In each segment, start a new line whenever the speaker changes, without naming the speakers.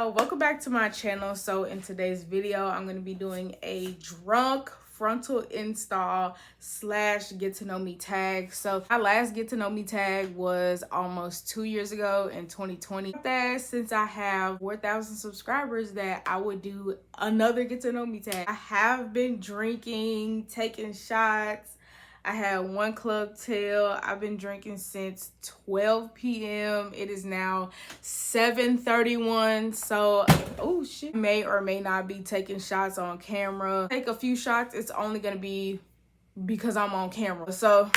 y'all, welcome back to my channel. So in today's video I'm going to be doing a drunk frontal install slash get to know me tag. So my last get to know me tag was almost 2 years ago in 2020. That since I have 4,000 subscribers that I would do another get to know me tag. I have been drinking, taking shots. I had one club tail. I've been drinking since 12 p.m. It is now 7:31. So, oh shit. May or may not be taking shots on camera. Take a few shots. It's only gonna be because I'm on camera. So,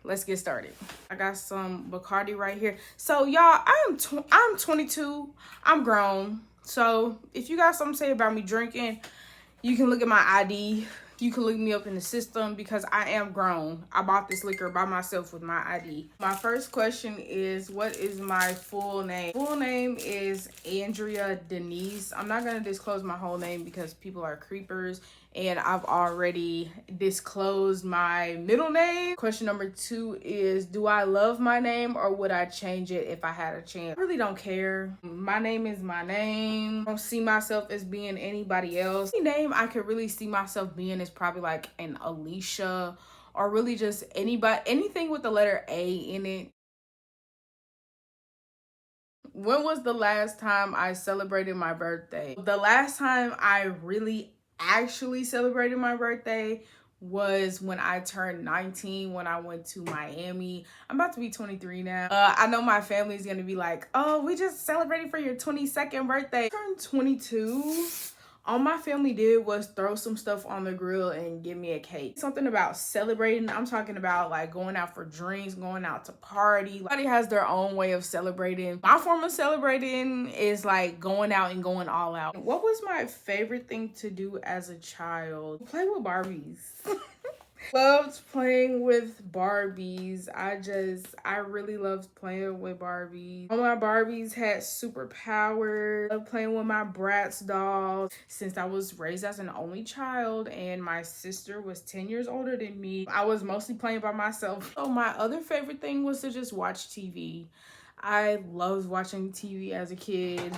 let's get started. I got some Bacardi right here. So, y'all, I'm 22. I'm grown. So, if you got something to say about me drinking, you can look at my ID. You can look me up in the system because I am grown. I bought this liquor by myself with my ID. My first question is, what is my full name? Full name is Andrea Denise. I'm not going to disclose my whole name because people are creepers and I've already disclosed my middle name. Question number 2 is, do I love my name or would I change it if I had a chance? I really don't care. My name is my name. I don't see myself as being anybody else. The name I could really see myself being is probably like an Alicia or really just anybody, anything with the letter A in it. When was the last time I celebrated my birthday? The last time I really actually celebrated my birthday was when I turned 19 when I went to Miami. I'm about to be 23 now. I know my family's gonna be like, oh, we just celebrated for your 22nd birthday. I turned 22. All my family did was throw some stuff on the grill and give me a cake. Something about celebrating. I'm talking about like going out for drinks, going out to party. Everybody has their own way of celebrating. My form of celebrating is like going out and going all out. What was my favorite thing to do as a child? Play with Barbies. Loved playing with Barbies. I really loved playing with Barbies. All my Barbies had superpowers. Loved playing with my Bratz dolls. Since I was raised as an only child and my sister was 10 years older than me, I was mostly playing by myself. So my other favorite thing was to just watch TV. I loved watching TV as a kid.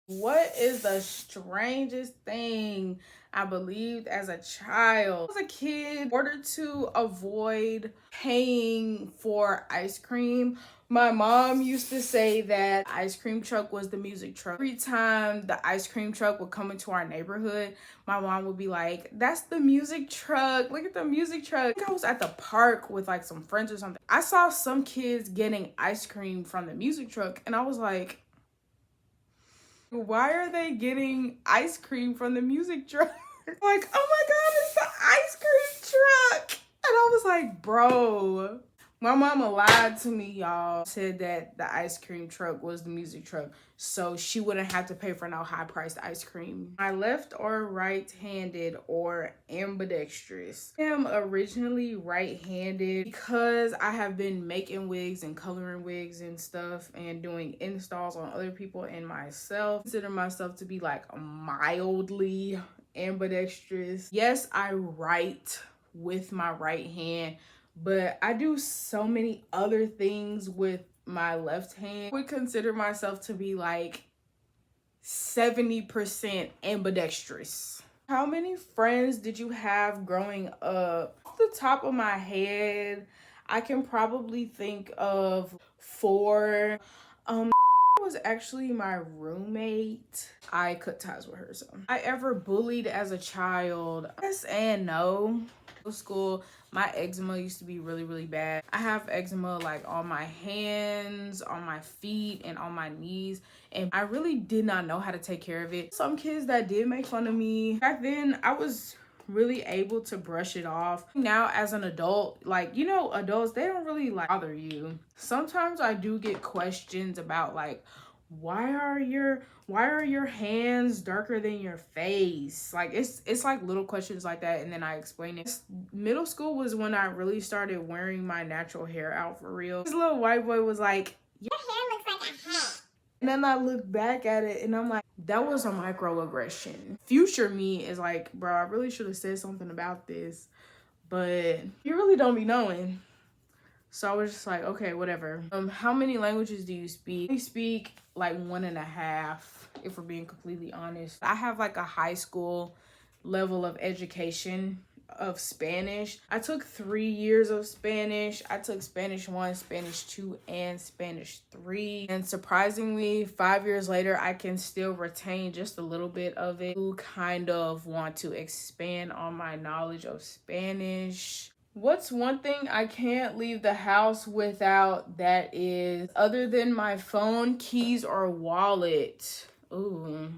What is the strangest thing I believed as a child? As a kid, in order to avoid paying for ice cream, my mom used to say that the ice cream truck was the music truck. Every time the ice cream truck would come into our neighborhood, my mom would be like, that's the music truck. Look at the music truck. I think I was at the park with like some friends or something. I saw some kids getting ice cream from the music truck and I was like, why are they getting ice cream from the music truck? Like, oh my God, it's the ice cream truck. And I was like, bro, my mama lied to me, y'all. Said that the ice cream truck was the music truck, so she wouldn't have to pay for no high-priced ice cream. My left or right-handed or ambidextrous? I am originally right-handed because I have been making wigs and coloring wigs and stuff and doing installs on other people and myself. I consider myself to be like mildly ambidextrous. Yes, I write with my right hand, but I do so many other things with my left hand. I would consider myself to be like 70% ambidextrous. How many friends did you have growing up? Off the top of my head, I can probably think of 4. Was actually my roommate. I cut ties with her. So I ever bullied as a child? Yes and no. School, my eczema used to be really bad. I have eczema like on my hands, on my feet, and on my knees, and I really did not know how to take care of it. Some kids that did make fun of me back then, I was really able to brush it off. Now as an adult, like, you know, adults, they don't really like bother you. Sometimes I do get questions about like, why are your hands darker than your face? Like it's like little questions like that, and then I explain it. Middle school was when I really started wearing my natural hair out for real. This little white boy was like, your hair looks like a hat. And then I look back at it and I'm like, that was a microaggression. Future me is like, bro, I really should have said something about this, but you really don't be knowing. So I was just like, okay, whatever. How many languages do you speak? I speak like 1.5, if we're being completely honest. I have like a high school level of education of Spanish. I took 3 years of Spanish. I took Spanish 1, Spanish 2, and Spanish 3. And surprisingly, 5 years later, I can still retain just a little bit of it. I kind of want to expand on my knowledge of Spanish. What's one thing I can't leave the house without that is other than my phone, keys, or wallet? Ooh,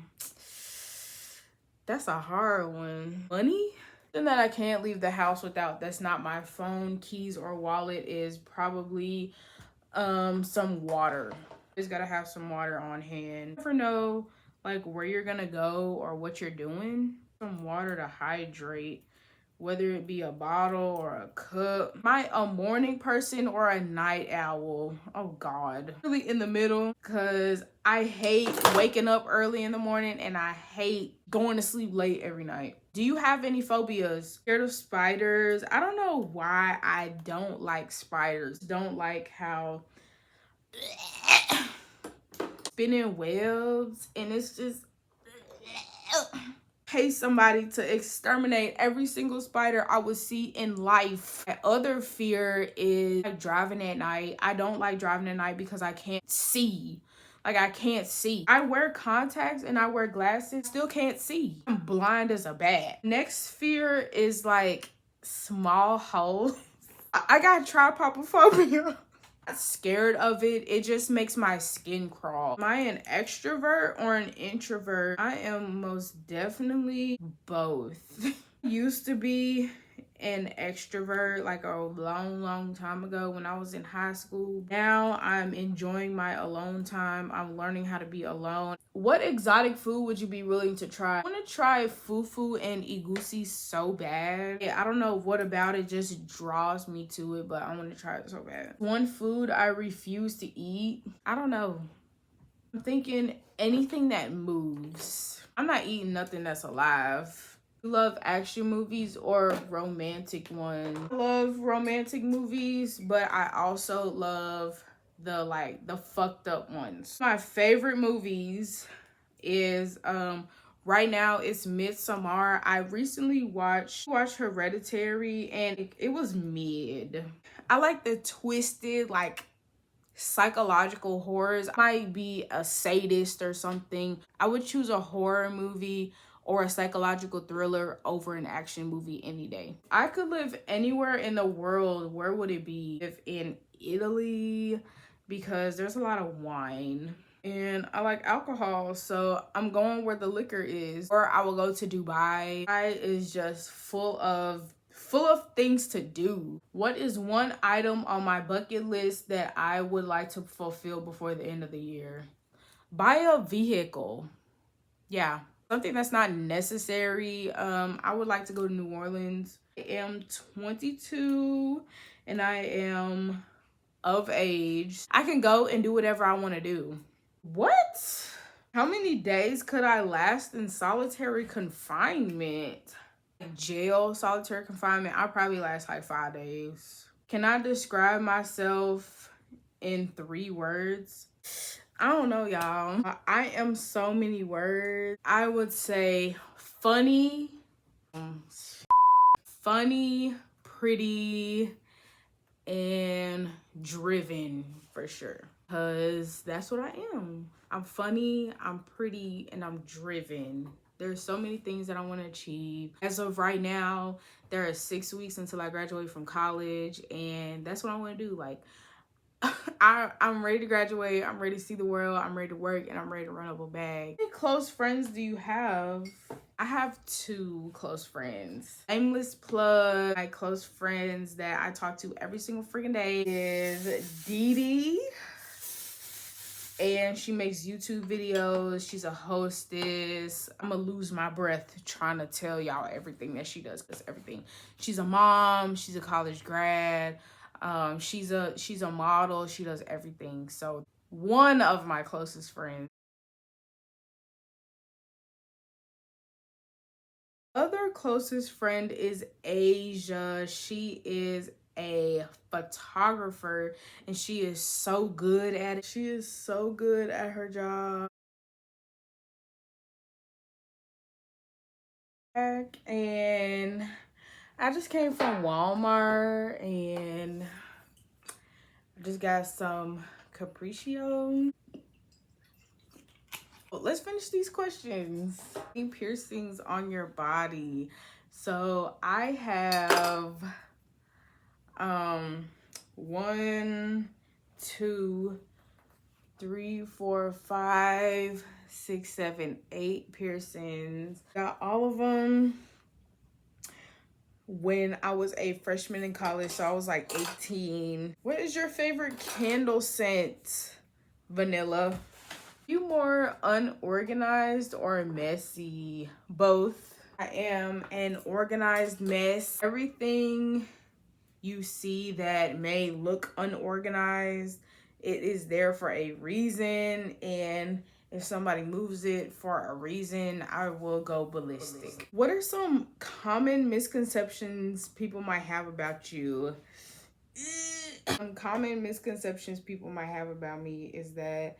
that's a hard one. Money? Something that I can't leave the house without that's not my phone, keys, or wallet is probably some water. Just gotta have some water on hand. Never know like where you're gonna go or what you're doing. Some water to hydrate, whether it be a bottle or a cup. Am I a morning person or a night owl? Oh God. Really in the middle, because I hate waking up early in the morning and I hate going to sleep late every night. Do you have any phobias? Scared of spiders? I don't know why I don't like spiders. Don't like how spinning webs, and it's just pay somebody to exterminate every single spider I would see in life. My other fear is like driving at night. I don't like driving at night because I can't see. Like I can't see. I wear contacts and I wear glasses, still can't see. I'm blind as a bat. Next fear is like small holes. I got trypophobia. Scared of it. It just makes my skin crawl. Am I an extrovert or an introvert? I am most definitely both. Used to be an extrovert like a long time ago when I was in high school. Now I'm enjoying my alone time. I'm learning how to be alone. What exotic food would you be willing to try? I want to try fufu and egusi so bad. Yeah, I don't know what about it just draws me to it, but I want to try it so bad. One food I refuse to eat. I don't know. I'm thinking anything that moves. I'm not eating nothing that's alive. You love action movies or romantic ones? I love romantic movies, but I also love the fucked up ones. My favorite movies is right now it's Midsommar. I recently watched Hereditary and it was mid. I like the twisted like psychological horrors. I might be a sadist or something. I would choose a horror movie or a psychological thriller over an action movie any day. I could live anywhere in the world. Where would it be? If in Italy, because there's a lot of wine and I like alcohol, so I'm going where the liquor is. Or I will go to Dubai. Dubai is just full of things to do. What is one item on my bucket list that I would like to fulfill before the end of the year? Buy a vehicle. Yeah, something that's not necessary. I would like to go to New Orleans. I am 22 and I am of age. I can go and do whatever I want to do. What? How many days could I last in solitary confinement? Jail, solitary confinement, I'll probably last like 5 days. Can I describe myself in 3 words? I don't know, y'all. I am so many words. I would say funny, pretty, and driven for sure. Because that's what I am. I'm funny, I'm pretty, and I'm driven. There's so many things that I want to achieve. As of right now, there are 6 weeks until I graduate from college, and that's what I want to do. Like, I'm ready to graduate. I'm ready to see the world. I'm ready to work, and I'm ready to run up a bag. How many close friends do you have? I have 2 close friends. Nameless plug. My close friends that I talk to every single freaking day is Dee Dee. And she makes YouTube videos. She's a hostess. I'm gonna lose my breath trying to tell y'all everything that she does, because everything. She's a mom. She's a college grad. She's a model. She does everything. So one of my closest friends. Other closest friend is Asia. She is a photographer, and she is so good at it. She is so good at her job. And I just came from Walmart and I just got some Capriccio. Let's finish these questions. Piercings on your body. So I have 1, 2, 3, 4, 5, 6, 7, 8 piercings. Got all of them when I was a freshman in college, so I was like 18. What is your favorite candle scent? Vanilla. You more unorganized or messy? Both. I am an organized mess. Everything you see that may look unorganized, it is there for a reason, and if somebody moves it for a reason, I will go ballistic. What are some common misconceptions people might have about you? Some common misconceptions people might have about me is that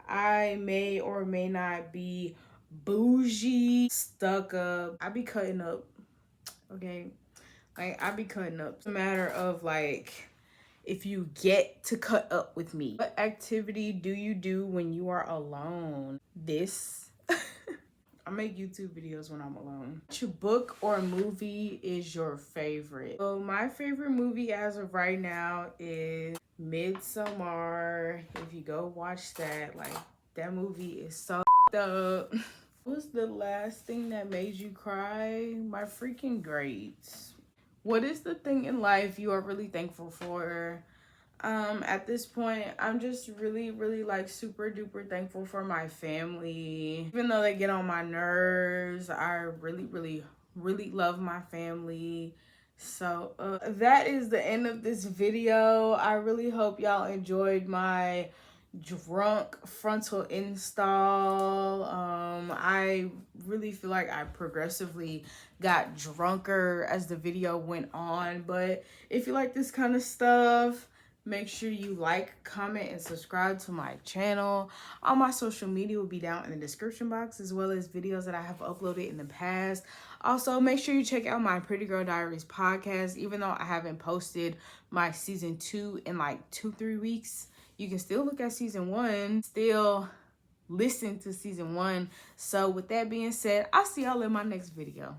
I may or may not be bougie, stuck up. I be cutting up, okay? Like, I be cutting up. It's a matter of, like, if you get to cut up with me. What activity do you do when you are alone? This. I make YouTube videos when I'm alone. Which book or movie is your favorite? So my favorite movie as of right now is Midsommar. If you go watch that, like, that movie is so up. What was the last thing that made you cry? My freaking grades. What is the thing in life you are really thankful for? At this point, I'm just really like super duper thankful for my family. Even though they get on my nerves, I really love my family. So that is the end of this video. I really hope y'all enjoyed my drunk frontal install. I really feel like I progressively got drunker as the video went on, but if you like this kind of stuff, make sure you like, comment, and subscribe to my channel. All my social media will be down in the description box, as well as videos that I have uploaded in the past. Also, make sure you check out my Pretty Girl Diaries podcast. Even though I haven't posted my season 2 in like 2-3 weeks, you can still look at season 1, still listen to season 1. So with that being said, I'll see y'all in my next video.